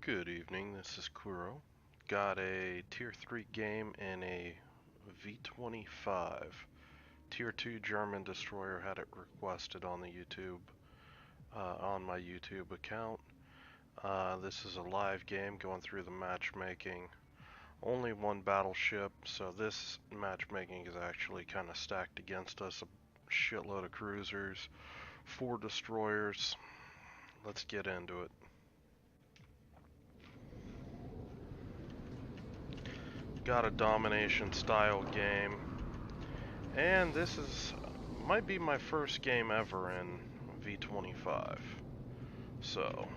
Good evening, this is Kuro. Got a Tier 3 game in a V25. Tier 2 German destroyer had it requested on the YouTube, on my YouTube account. This is a live game going through the matchmaking. Only one battleship, so this matchmaking is actually kind of stacked against us. A shitload of cruisers, 4 destroyers. Let's get into it. Got a domination style game, and this might be my first game ever in V25. So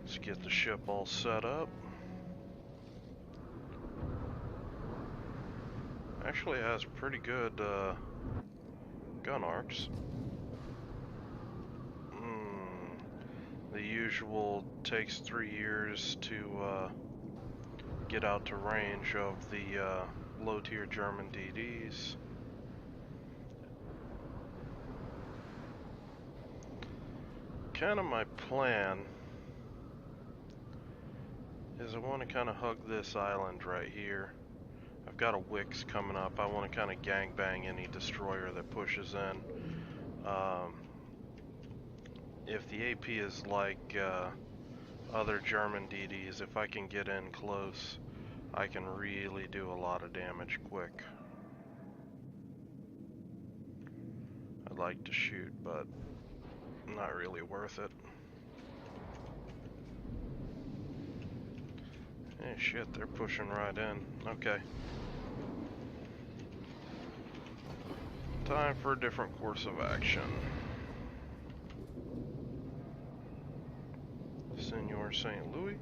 let's get the ship all set up. Actually has pretty good gun arcs. The usual takes 3 years to get out to range of the low tier German DDs. Kind of my plan is I want to kind of hug this island right here. I've got a Wix coming up. I want to kind of gangbang any destroyer that pushes in. If the AP is like other German DDs, if I can get in close, I can really do a lot of damage quick. I'd like to shoot, but not really worth it. Hey, shit, they're pushing right in. Okay. Time for a different course of action. Senor St. Louis.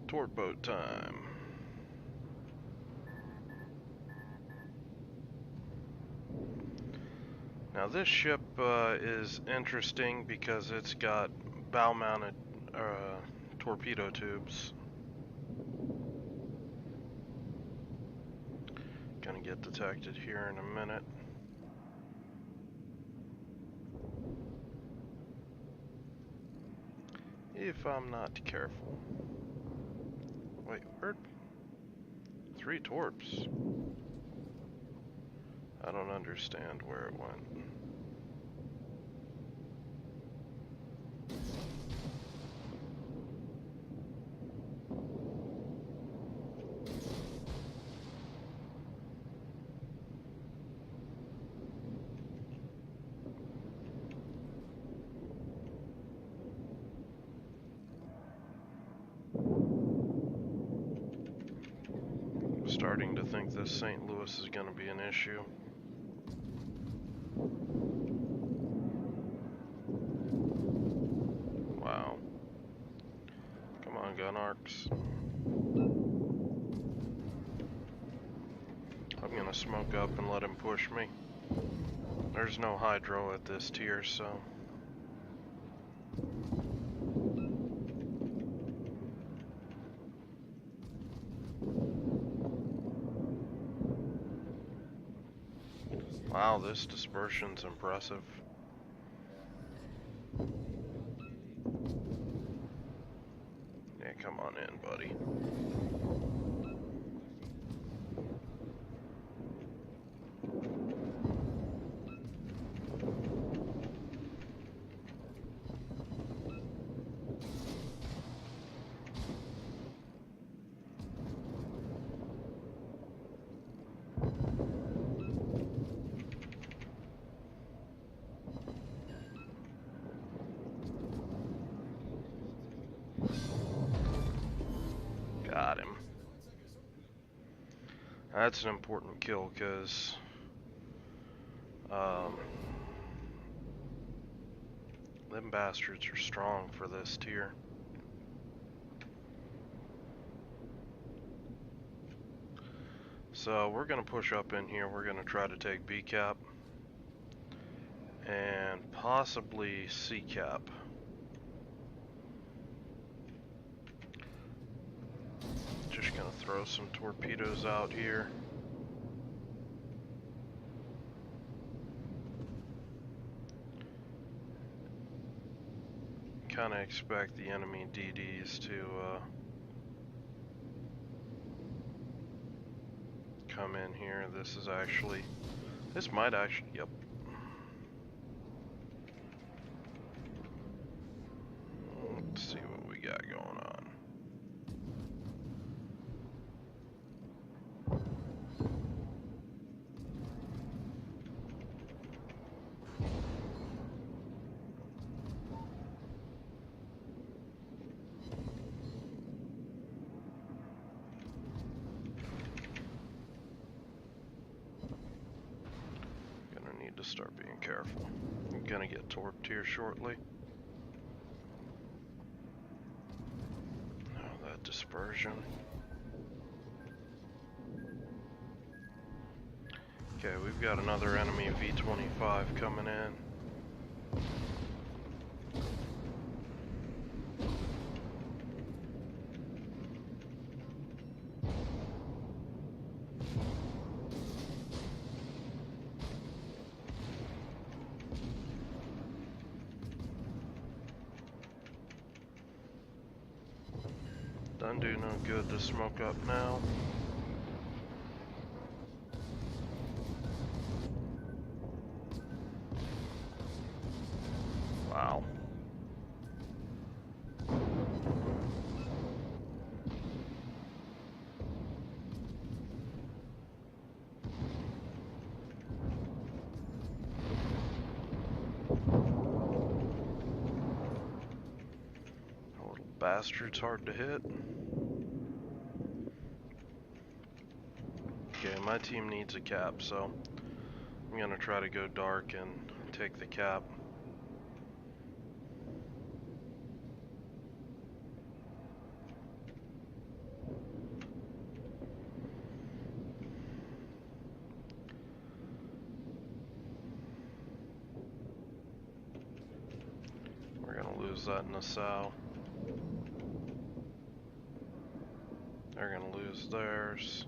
Toward boat time. Now this ship is interesting because it's got bow-mounted torpedo tubes. Gonna get detected here in a minute. If I'm not careful. Wait, where? 3 torps. I don't understand where it went. Starting to think this St. Louis is going to be an issue. Wow. Come on, gun arcs. I'm going to smoke up and let him push me. There's no hydro at this tier, so... Wow, this dispersion's impressive. Yeah, come on in, buddy. Got him. That's an important kill, because them bastards are strong for this tier. So we're going to push up in here. We're going to try to take B cap and possibly C cap. Just going to throw some torpedoes out here. kind of expect the enemy DDs to come in here. This might actually, yep. Let's see what we got going on. To start being careful. I'm gonna get torped here shortly. Oh, that dispersion. Okay, we've got another enemy V25 coming in. Doesn't do no good to smoke up now. Wow. A little bastard's hard to hit. Okay, my team needs a cap, so I'm gonna try to go dark and take the cap. We're gonna lose that in the south. They're gonna lose theirs.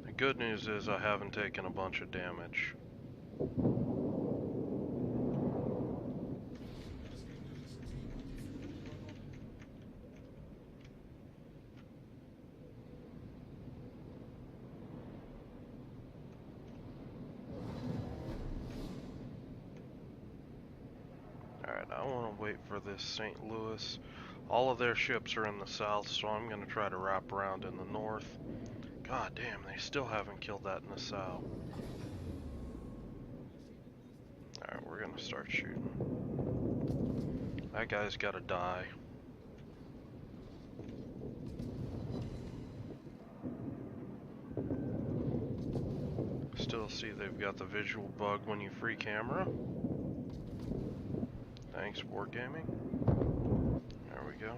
The good news is I haven't taken a bunch of damage. Alright, I want to wait for this St. Louis. All of their ships are in the south, so I'm going to try to wrap around in the north. God damn, they still haven't killed that in the south. Alright, we're going to start shooting. That guy's got to die. Still see they've got the visual bug when you free camera. Thanks, Wargaming. There we go.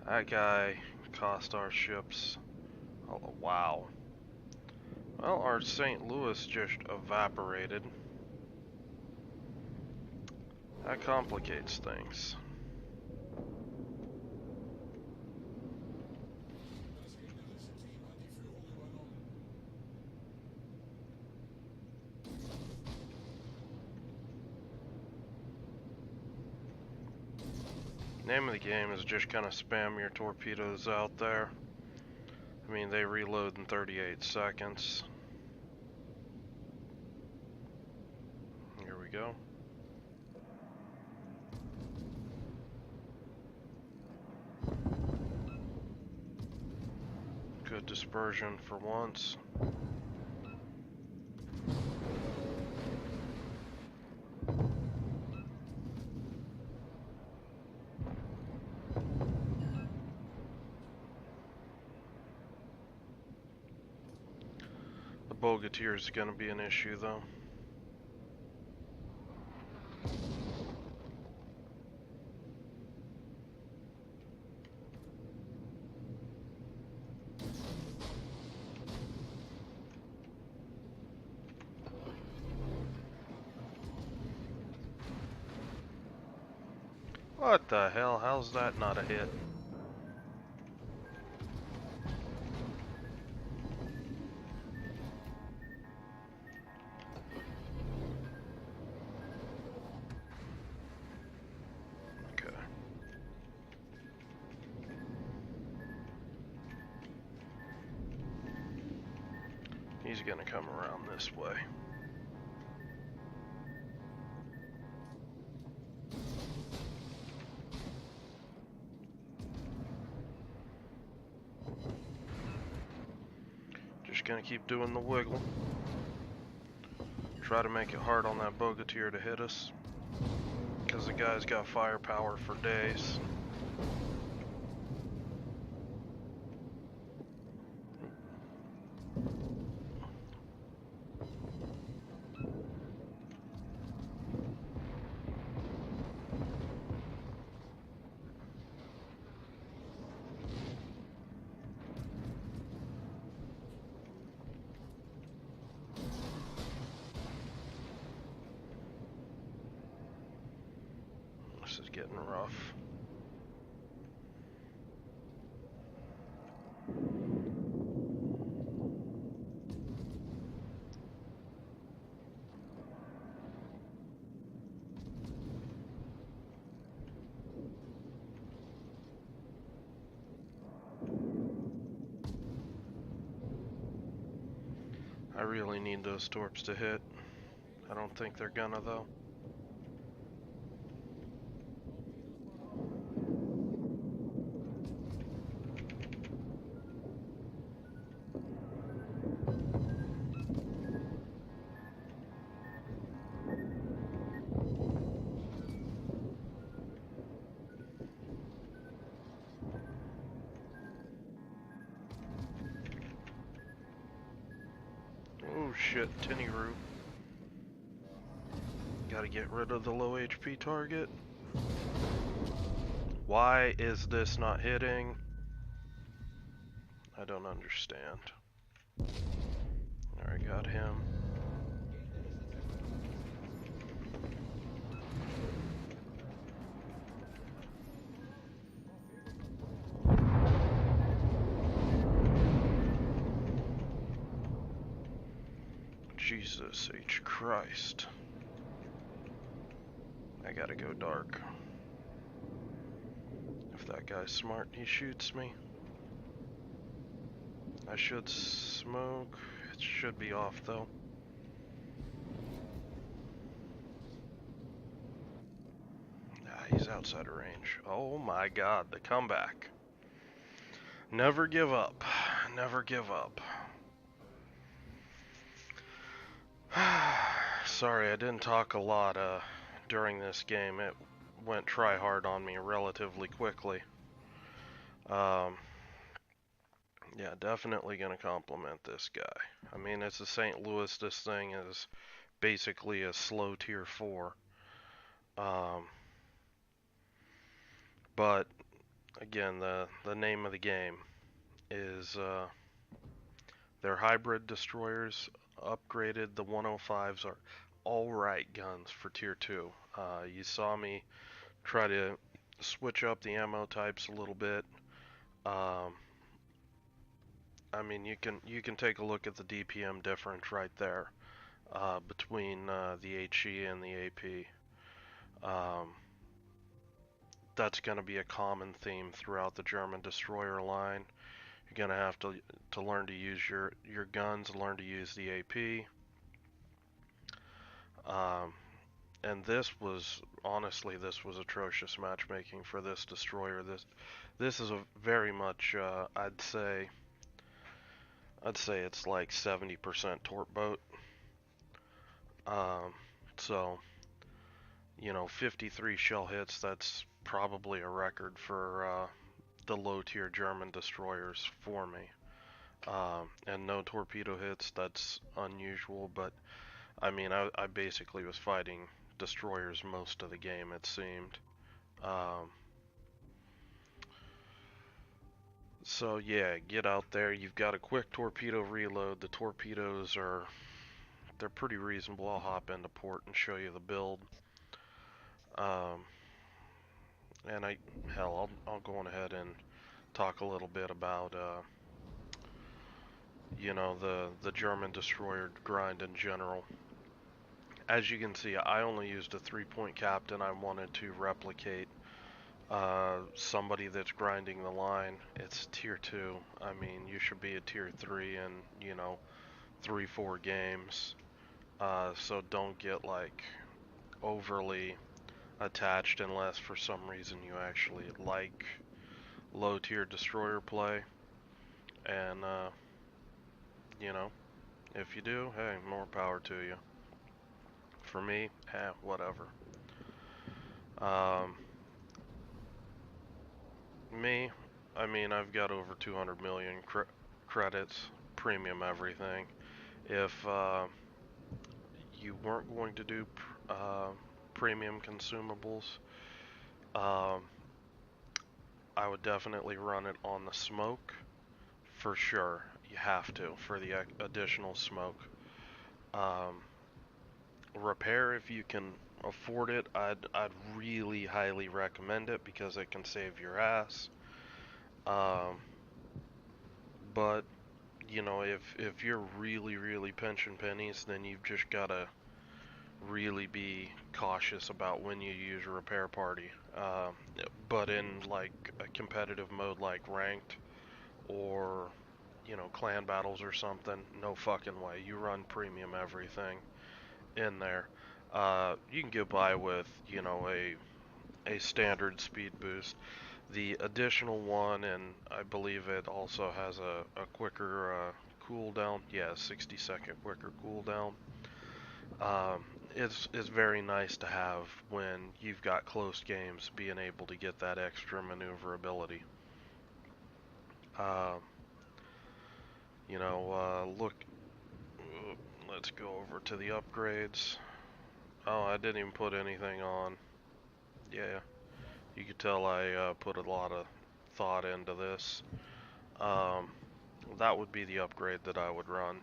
That guy cost our ships. Oh, wow. Well, our St. Louis just evaporated. That complicates things. Name of the game is just kind of spam your torpedoes out there. I mean, they reload in 38 seconds. Here we go. Good dispersion for once. Bogateer is going to be an issue, though. What the hell? How's that not a hit? He's gonna come around this way. Just gonna keep doing the wiggle. Try to make it hard on that Bogatyr to hit us, because the guy's got firepower for days. This is getting rough. I really need those torps to hit. I don't think they're gonna though. Oh shit, Tinny-Roo. Gotta get rid of the low HP target. Why is this not hitting? I don't understand. Alright, got him. Jesus H. Christ. I gotta go dark. If that guy's smart, he shoots me. I should smoke. It should be off though. He's outside of range. Oh my god, the comeback. Never give up. Never give up. Sorry, I didn't talk a lot during this game. It went try hard on me relatively quickly. Yeah, definitely gonna compliment this guy. I mean, it's a St. Louis. This thing is basically a slow tier 4. But again, the name of the game is they're hybrid destroyers, upgraded. The 105s are alright guns for tier 2. You saw me try to switch up the ammo types a little bit. I mean, you can take a look at the DPM difference right there between the HE and the AP. That's going to be a common theme throughout the German destroyer line. You're going to have to learn to use your guns, learn to use the AP. And this was, honestly, this was atrocious matchmaking for this destroyer. This is a very much, I'd say it's like 70% torp boat. So, you know, 53 shell hits, that's probably a record for the low tier German destroyers for me. And no torpedo hits, that's unusual, but I mean, I basically was fighting destroyers most of the game, it seemed. So yeah, get out there. You've got a quick torpedo reload. The torpedoes they're pretty reasonable. I'll hop into port and show you the build. And I'll go on ahead and talk a little bit about you know, the German destroyer grind in general. As you can see, I only used a 3-point captain. I wanted to replicate somebody that's grinding the line. It's tier 2. I mean, you should be a tier 3 and, you know, 3-4 games. So don't get like overly attached unless for some reason you actually like low tier destroyer play. And you know, if you do, hey, more power to you. For me, whatever. Um, me, I mean, I've got over 200 million credits, premium everything. If you weren't going to do premium consumables, um, I would definitely run it on the smoke for sure. You have to for the additional smoke. Um, repair if you can afford it. I'd really highly recommend it because it can save your ass. Um, but you know, if you're really pinching pennies, then you've just gotta really be cautious about when you use a repair party. But in like a competitive mode like ranked or you know clan battles or something, no fucking way. You run premium everything in there. You can get by with you know a standard speed boost. The additional one, and I believe it also has a quicker cooldown. Yeah, 60-second quicker cooldown. It's very nice to have when you've got close games, being able to get that extra maneuverability. Uh, you know, look, let's go over to the upgrades. Oh, I didn't even put anything on. Yeah, you could tell I put a lot of thought into this. Um, that would be the upgrade that I would run.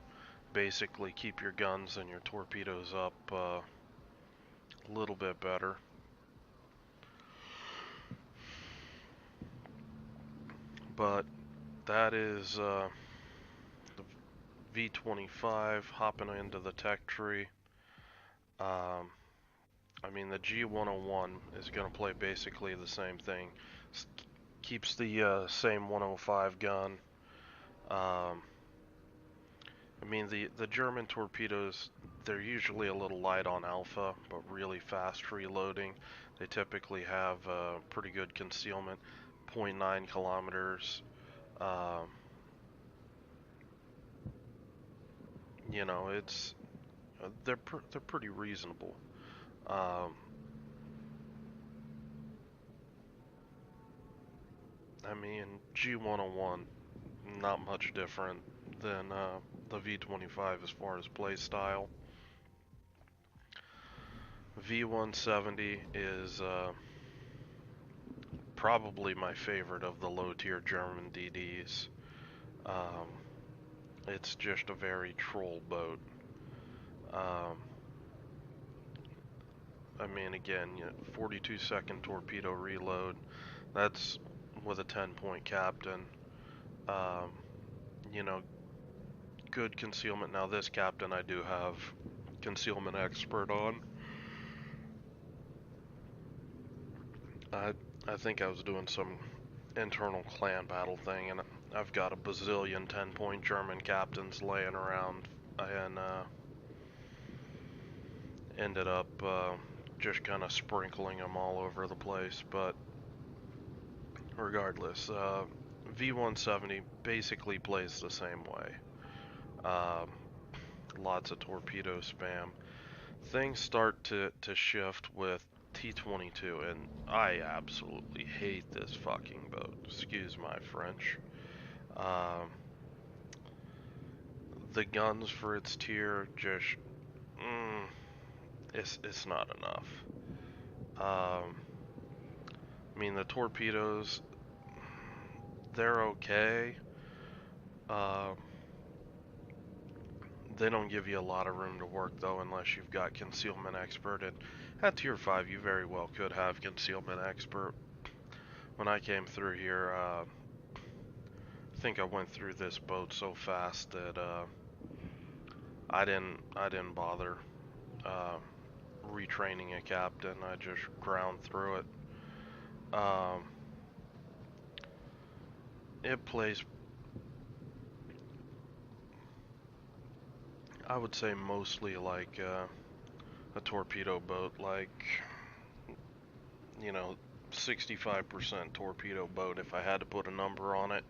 Basically, keep your guns and your torpedoes up a little bit better. But that is the V25 hopping into the tech tree. Um, I mean, the G101 is going to play basically the same thing. Keeps the same 105 gun. Um, I mean, the German torpedoes, they're usually a little light on alpha, but really fast reloading. They typically have pretty good concealment, 0.9 kilometers. Um, you know, it's they're pretty reasonable. Um, I mean, G101, not much different than the V25 as far as play style. V170 is probably my favorite of the low tier German DDs. Um, it's just a very troll boat. Um, I mean, again, 42-second torpedo reload. That's with a 10-point captain. Um, you know, good concealment. Now, this captain I do have concealment expert on. I I think I was doing some internal clan battle thing, and I've got a bazillion 10-point German captains laying around, and ended up just kind of sprinkling them all over the place. But regardless, V170 basically plays the same way. Um, lots of torpedo spam. Things start to shift with T-22, and I absolutely hate this fucking boat. Excuse my French. Um, the guns for its tier just, mm, it's not enough. I mean, the torpedoes, they're okay. Um, they don't give you a lot of room to work though, unless you've got concealment expert. And at tier 5, you very well could have concealment expert. When I came through here, I think I went through this boat so fast that I didn't bother uh, retraining a captain. I just ground through it. Um, it plays I would say mostly like a torpedo boat, like, you know, 65% torpedo boat if I had to put a number on it.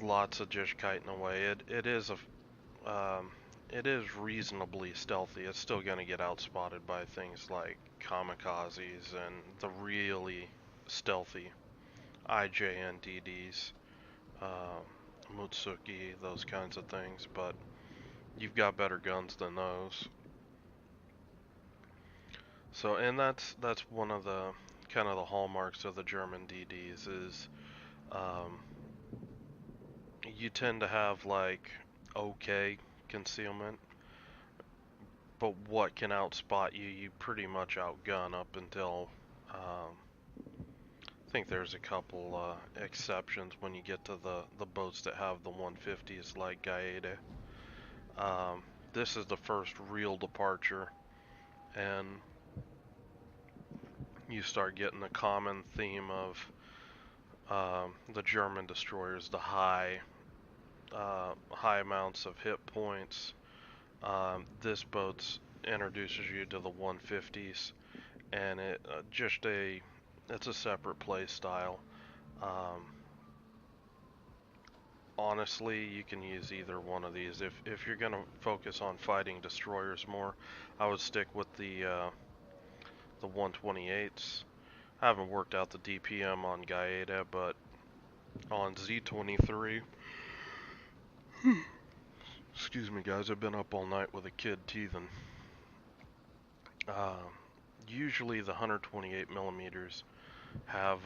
Lots of just kiting away. It is reasonably stealthy. It's still gonna get outspotted by things like kamikazes and the really stealthy IJNDDs, Mutsuki, those kinds of things, but you've got better guns than those. So, and that's one of the kind of the hallmarks of the German DDs is you tend to have like okay concealment, but what can outspot you, you pretty much outgun up until I think there's a couple exceptions when you get to the boats that have the 150s like Gaeta. This is the first real departure, and you start getting the common theme of the German destroyers, the high amounts of hit points. This boat introduces you to the 150s, and it's a separate play style. Honestly, you can use either one of these. If you're gonna focus on fighting destroyers more, I would stick with the 128s. I haven't worked out the DPM on Gaeta, but on Z23, excuse me guys, I've been up all night with a kid teething. Usually the 128 millimeters have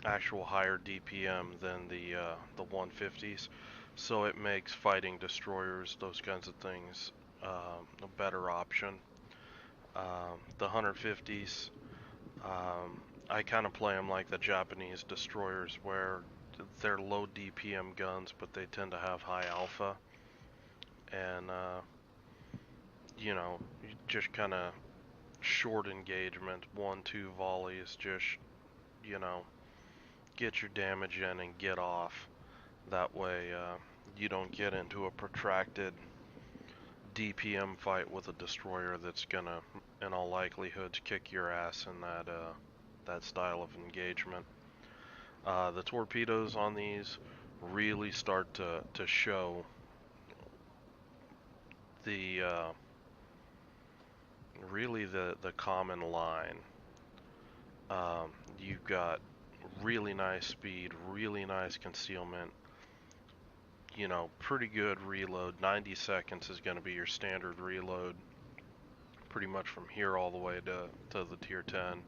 actual higher DPM than the 150s, so it makes fighting destroyers, those kinds of things, a better option. The 150s, I kind of play them like the Japanese destroyers, where they're low DPM guns, but they tend to have high alpha, and you know, just kind of short engagement, 1-2 volleys, just, you know, get your damage in and get off. That way you don't get into a protracted DPM fight with a destroyer that's gonna, in all likelihood, kick your ass in that style of engagement. The torpedoes on these really start to show the really the common line. You've got really nice speed, really nice concealment, you know, pretty good reload. 90 seconds is going to be your standard reload, pretty much from here all the way to the tier 10.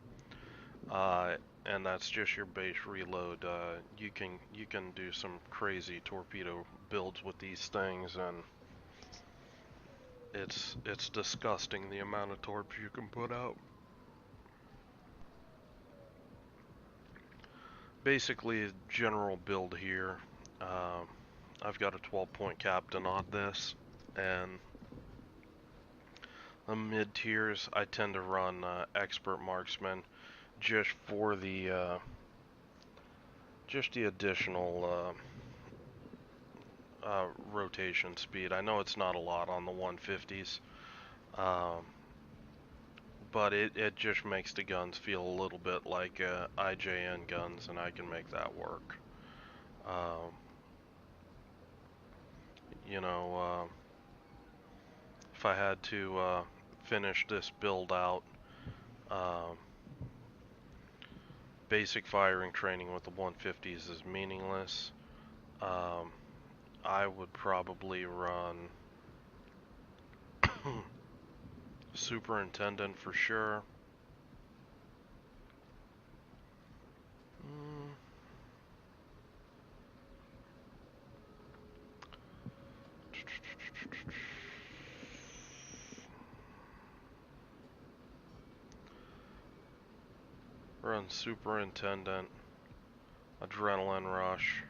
And that's just your base reload. You can do some crazy torpedo builds with these things, and it's disgusting the amount of torps you can put out. Basically, general build here. I've got a 12-point captain on this, and the mid tiers I tend to run expert marksman just for the additional rotation speed. I know it's not a lot on the 150s, but it just makes the guns feel a little bit like IJN guns, and I can make that work. You know, if I had to finish this build out, basic firing training with the 150s is meaningless. I would probably run superintendent for sure. Run superintendent, adrenaline rush,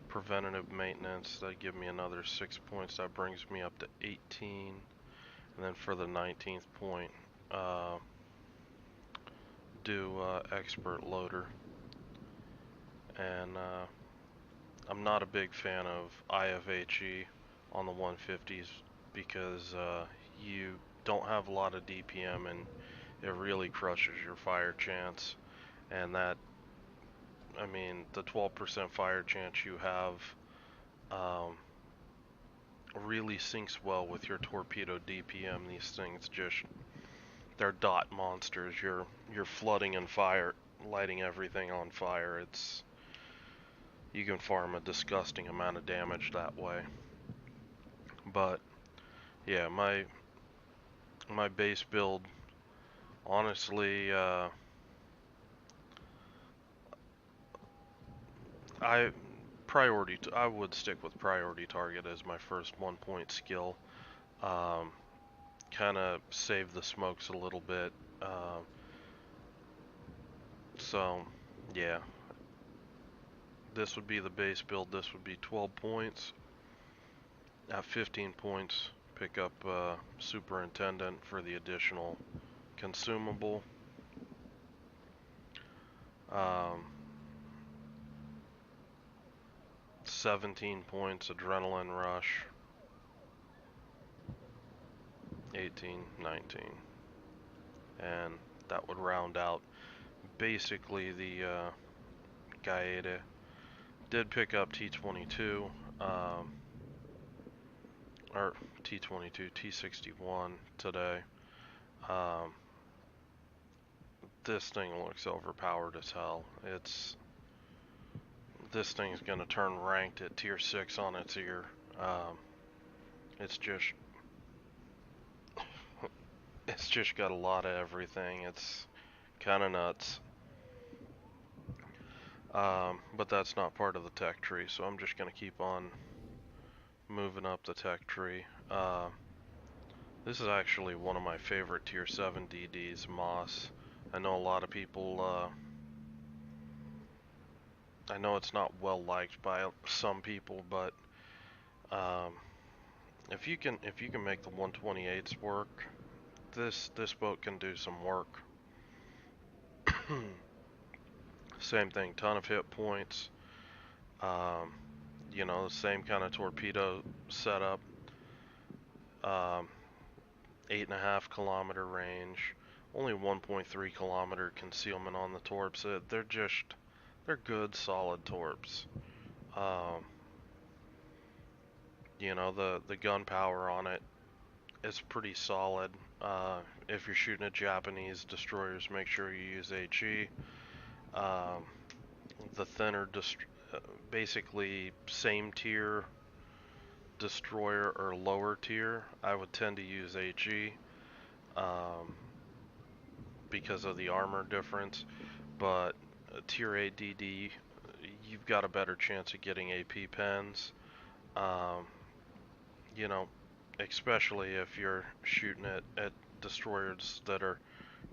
preventative maintenance. That give me another 6 points. That brings me up to 18. And then for the 19th point, do expert loader. And I'm not a big fan of IFHE on the 150s because you don't have a lot of DPM and it really crushes your fire chance. And that, I mean, the 12% fire chance you have um, really syncs well with your torpedo DPM. These things just, they're dot monsters. You're flooding in fire, lighting everything on fire. You can farm a disgusting amount of damage that way. But yeah, my base build, honestly, I I would stick with priority target as my first 1 point skill. Um, kind of save the smokes a little bit. So yeah, this would be the base build. This would be 12 points. At 15 points, pick up Superintendent for the additional consumable. Um, 17 points, Adrenaline Rush. 18, 19. And that would round out basically the Gaeta. Did pick up T22, or T22, T61 today. Um, this thing looks overpowered as hell. This thing's gonna turn ranked at tier 6 on its ear. It's just it's just got a lot of everything. It's kind of nuts. But that's not part of the tech tree, so I'm just gonna keep on moving up the tech tree. This is actually one of my favorite tier 7 DDs, Moss. I know a lot of people, I know it's not well liked by some people, but if you can make the 128s work, this boat can do some work. Same thing, ton of hit points. You know, the same kind of torpedo setup. 8.5 kilometer range, only 1.3 kilometer concealment on the torps. They're good, solid torps. You know, the gun power on it is pretty solid. If you're shooting at Japanese destroyers, make sure you use HE. The thinner, basically same tier destroyer or lower tier, I would tend to use HE because of the armor difference. But tier 8 DD, you've got a better chance of getting AP pens. You know, especially if you're shooting at destroyers that are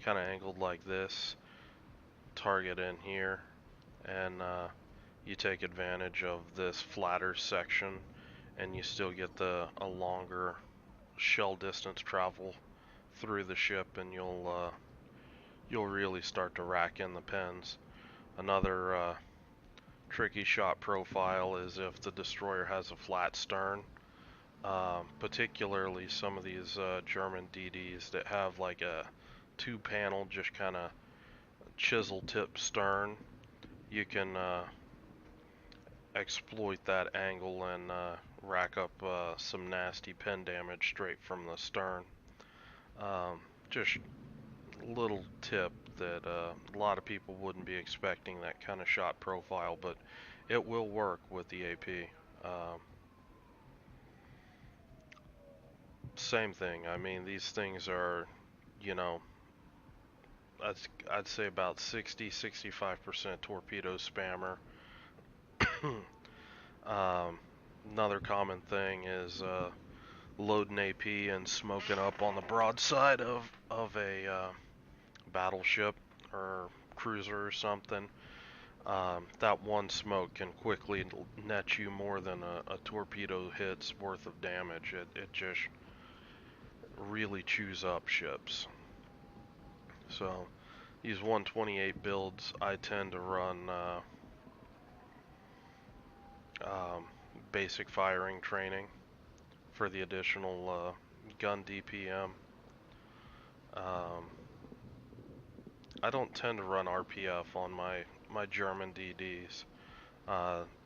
kind of angled like this. Target in here, and you take advantage of this flatter section, and you still get a longer shell distance travel through the ship, and you'll really start to rack in the pens. Another tricky shot profile is if the destroyer has a flat stern. Particularly some of these German DDs that have like a 2-panel, just kind of chisel tip stern. You can exploit that angle and rack up some nasty pen damage straight from the stern. Just a little tip that a lot of people wouldn't be expecting that kind of shot profile, but it will work with the AP. Same thing. I mean, these things are, you know, I'd say about 60-65% torpedo spammer. Another common thing is loading AP and smoking up on the broadside of a battleship or cruiser or something. That one smoke can quickly net you more than a torpedo hit's worth of damage. It just really chews up ships. So these 128 builds, I tend to run um, basic firing training for the additional gun DPM. I don't tend to run RPF on my German DDs.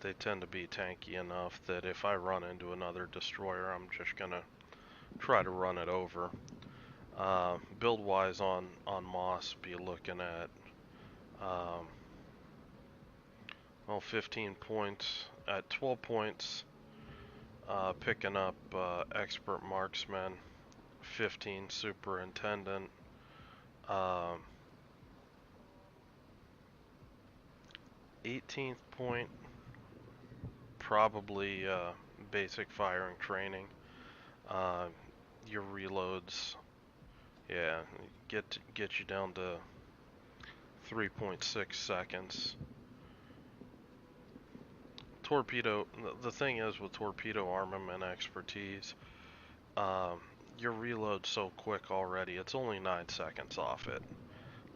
They tend to be tanky enough that if I run into another destroyer, I'm just gonna try to run it over. Build-wise on Moss, be looking at um, well, 15 points. At 12 points, picking up Expert Marksman, 15 Superintendent, um, 18th point, probably basic firing training. Uh, your reloads, yeah, get you down to 3.6 seconds. Torpedo, the thing is with torpedo armament expertise, your reload's so quick already, it's only 9 seconds off it.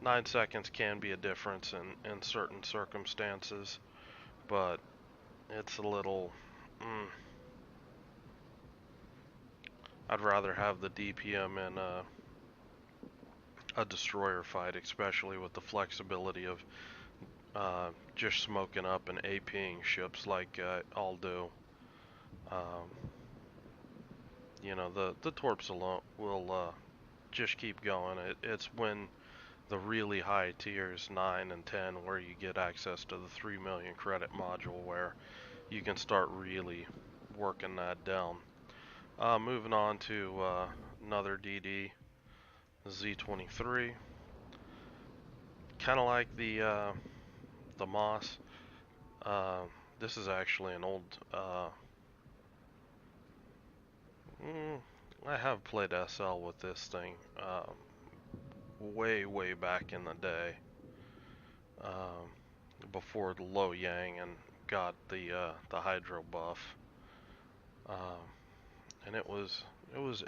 9 seconds can be a difference in certain circumstances, but it's a little, I'd rather have the DPM in a destroyer fight, especially with the flexibility of just smoking up and APing ships like I'll do. You know, the torps alone will just keep going. It's when the really high tiers 9 and 10 where you get access to the 3 million credit module where you can start really working that down. Moving on to another DD, Z23. Kind of like the Moss. This is actually an old. I have played SL with this thing way back in the day, before the low yang and got the hydro buff, and it was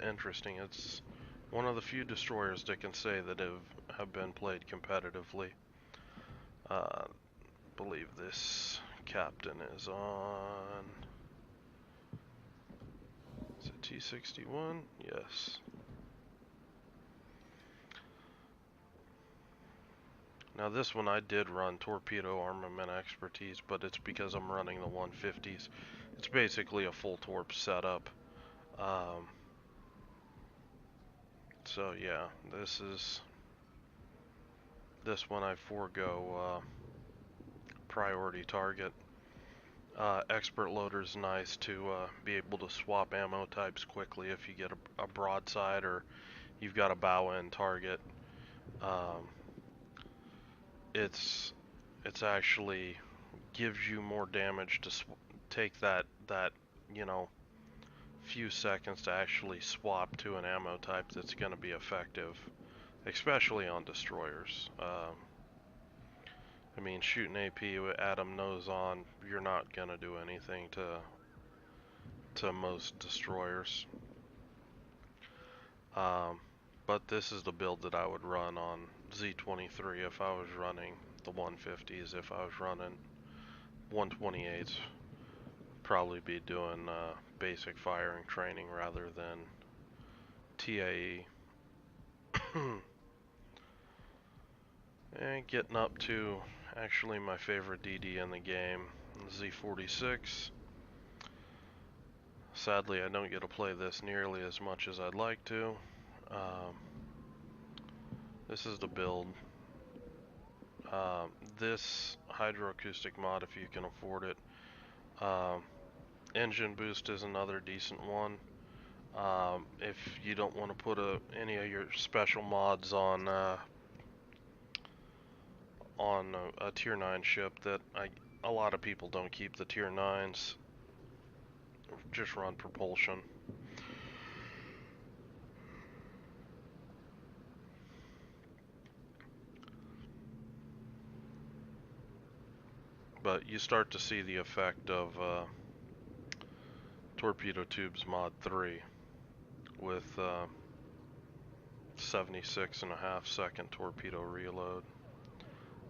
interesting. It's one of the few destroyers that can say that have been played competitively. Believe this captain is on. Is it T61? Yes. Now this one I did run torpedo armament expertise, but it's because I'm running the 150s. It's basically a full torp setup. So yeah, this one I forego priority target. Expert loader is nice to be able to swap ammo types quickly if you get a broadside or you've got a bow end target. It's actually gives you more damage to take that you know, few seconds to actually swap to an ammo type that's going to be effective, especially on destroyers. I mean, shooting AP with Adam nose on, you're not going to do anything to most destroyers. But this is the build that I would run on Z23 if I was running the 150s. If I was running 128s, probably be doing basic firing training rather than TAE. And getting up to actually my favorite DD in the game, Z46. Sadly, I don't get to play this nearly as much as I'd like to. This is the build. This hydroacoustic mod, if you can afford it. Engine boost is another decent one. If you don't want to put any of your special mods on a tier 9 ship, that a lot of people don't keep the tier 9s, just run propulsion. But you start to see the effect of Torpedo Tubes Mod 3 with 76.5 second torpedo reload.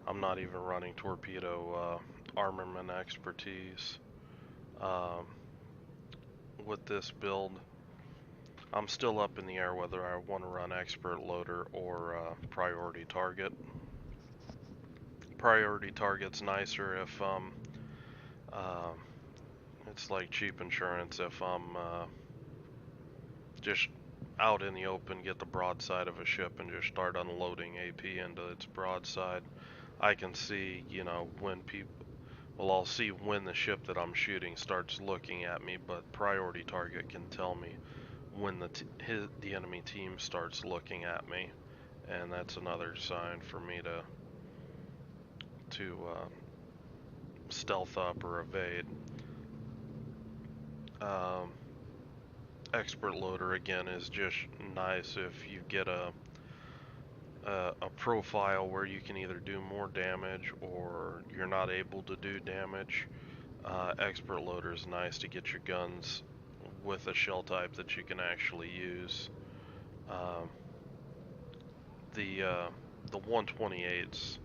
I'm not even running torpedo armament expertise. Um, with this build, I'm still up in the air whether I want to run expert loader or priority target. Priority target's nicer if uh, it's like cheap insurance. If I'm just out in the open, get the broadside of a ship and just start unloading AP into its broadside, I can see, you know, when people, well, I'll see when the ship that I'm shooting starts looking at me, but priority target can tell me when the enemy team starts looking at me, and that's another sign for me to stealth up or evade. Um, Expert loader again is just nice if you get a profile where you can either do more damage or you're not able to do damage. Expert loader is nice to get your guns with a shell type that you can actually use. Um, the 128s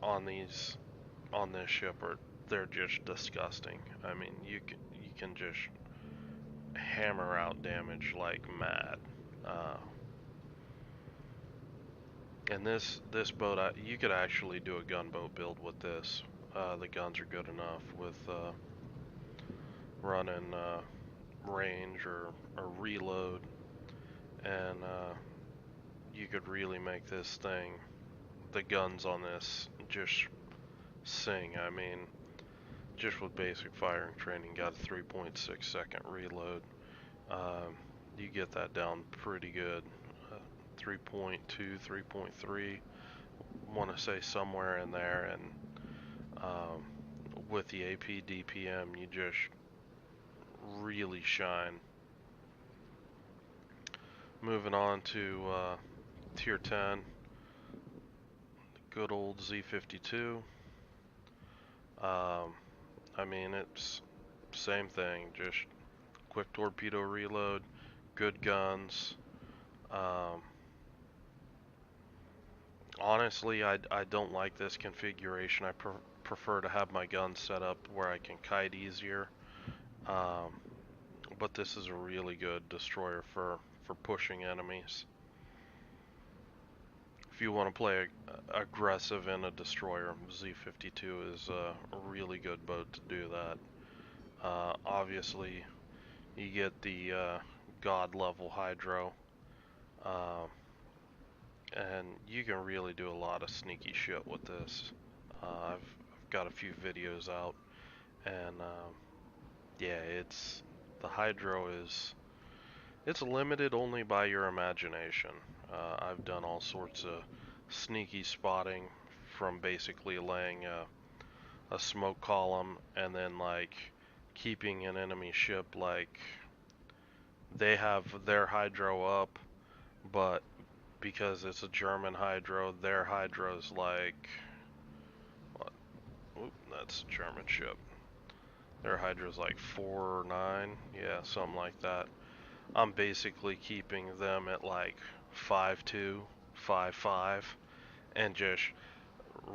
on this ship they're just disgusting. I mean, you can just hammer out damage like mad. And this boat, you could actually do a gunboat build with this. The guns are good enough with running range or reload, and you could really make this thing, the guns on this, just sing. I mean, just with basic firing training, got a 3.6-second reload. You get that down pretty good. 3.2, 3.3, want to say somewhere in there, and with the AP DPM, you just really shine. Moving on to Tier 10, good old Z52. I mean, it's same thing, just quick torpedo reload, good guns. Honestly, I don't like this configuration. I prefer to have my gun set up where I can kite easier. But this is a really good destroyer for pushing enemies. If you want to play aggressive in a destroyer, Z52 is a really good boat to do that. Obviously, you get the god level hydro, and you can really do a lot of sneaky shit with this. I've got a few videos out, and yeah, the hydro is, it's limited only by your imagination. I've done all sorts of sneaky spotting from basically laying a smoke column and then like keeping an enemy ship, like they have their hydro up, but because it's a German hydro, their hydro's like, what? Oop, that's a German ship. Their hydro's like 4 or 9, yeah, something like that. I'm basically keeping them at like 5.2, 5.5, and just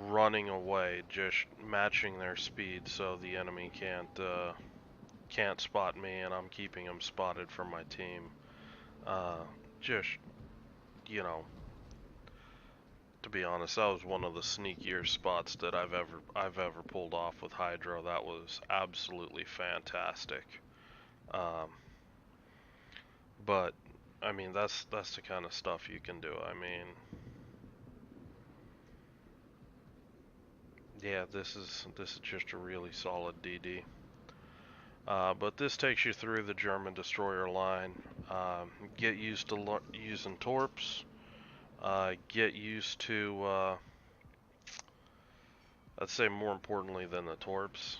running away, just matching their speed so the enemy can't spot me, and I'm keeping them spotted from my team. Just, you know, to be honest, that was one of the sneakier spots that I've ever pulled off with hydro. That was absolutely fantastic. But I mean, that's the kind of stuff you can do. I mean, yeah, this is just a really solid DD. But this takes you through the German destroyer line. Get used to using torps. Get used to, I'd say more importantly than the torps,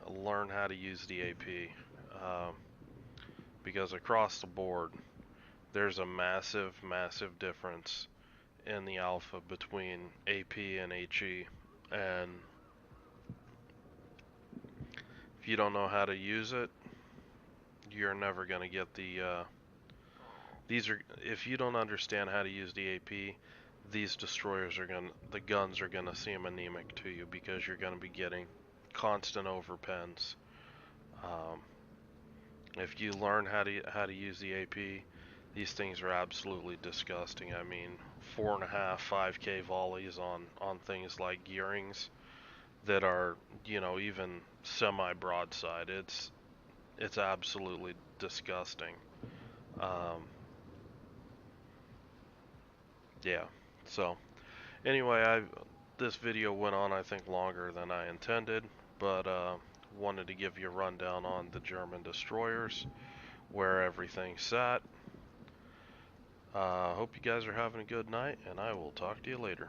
learn how to use the AP. Because across the board, there's a massive, massive difference in the alpha between AP and HE. And if you don't know how to use it, you're never going to get the, if you don't understand how to use the AP, these destroyers the guns are going to seem anemic to you because you're going to be getting constant overpens. Um, if you learn how to use the AP, these things are absolutely disgusting. I mean, 4.5, 5K volleys on things like gearings that are, even semi-broadside. It's absolutely disgusting. Um, yeah. So anyway, this video went on, I think, longer than I intended, but wanted to give you a rundown on the German destroyers, where everything sat. Hope you guys are having a good night, and I will talk to you later.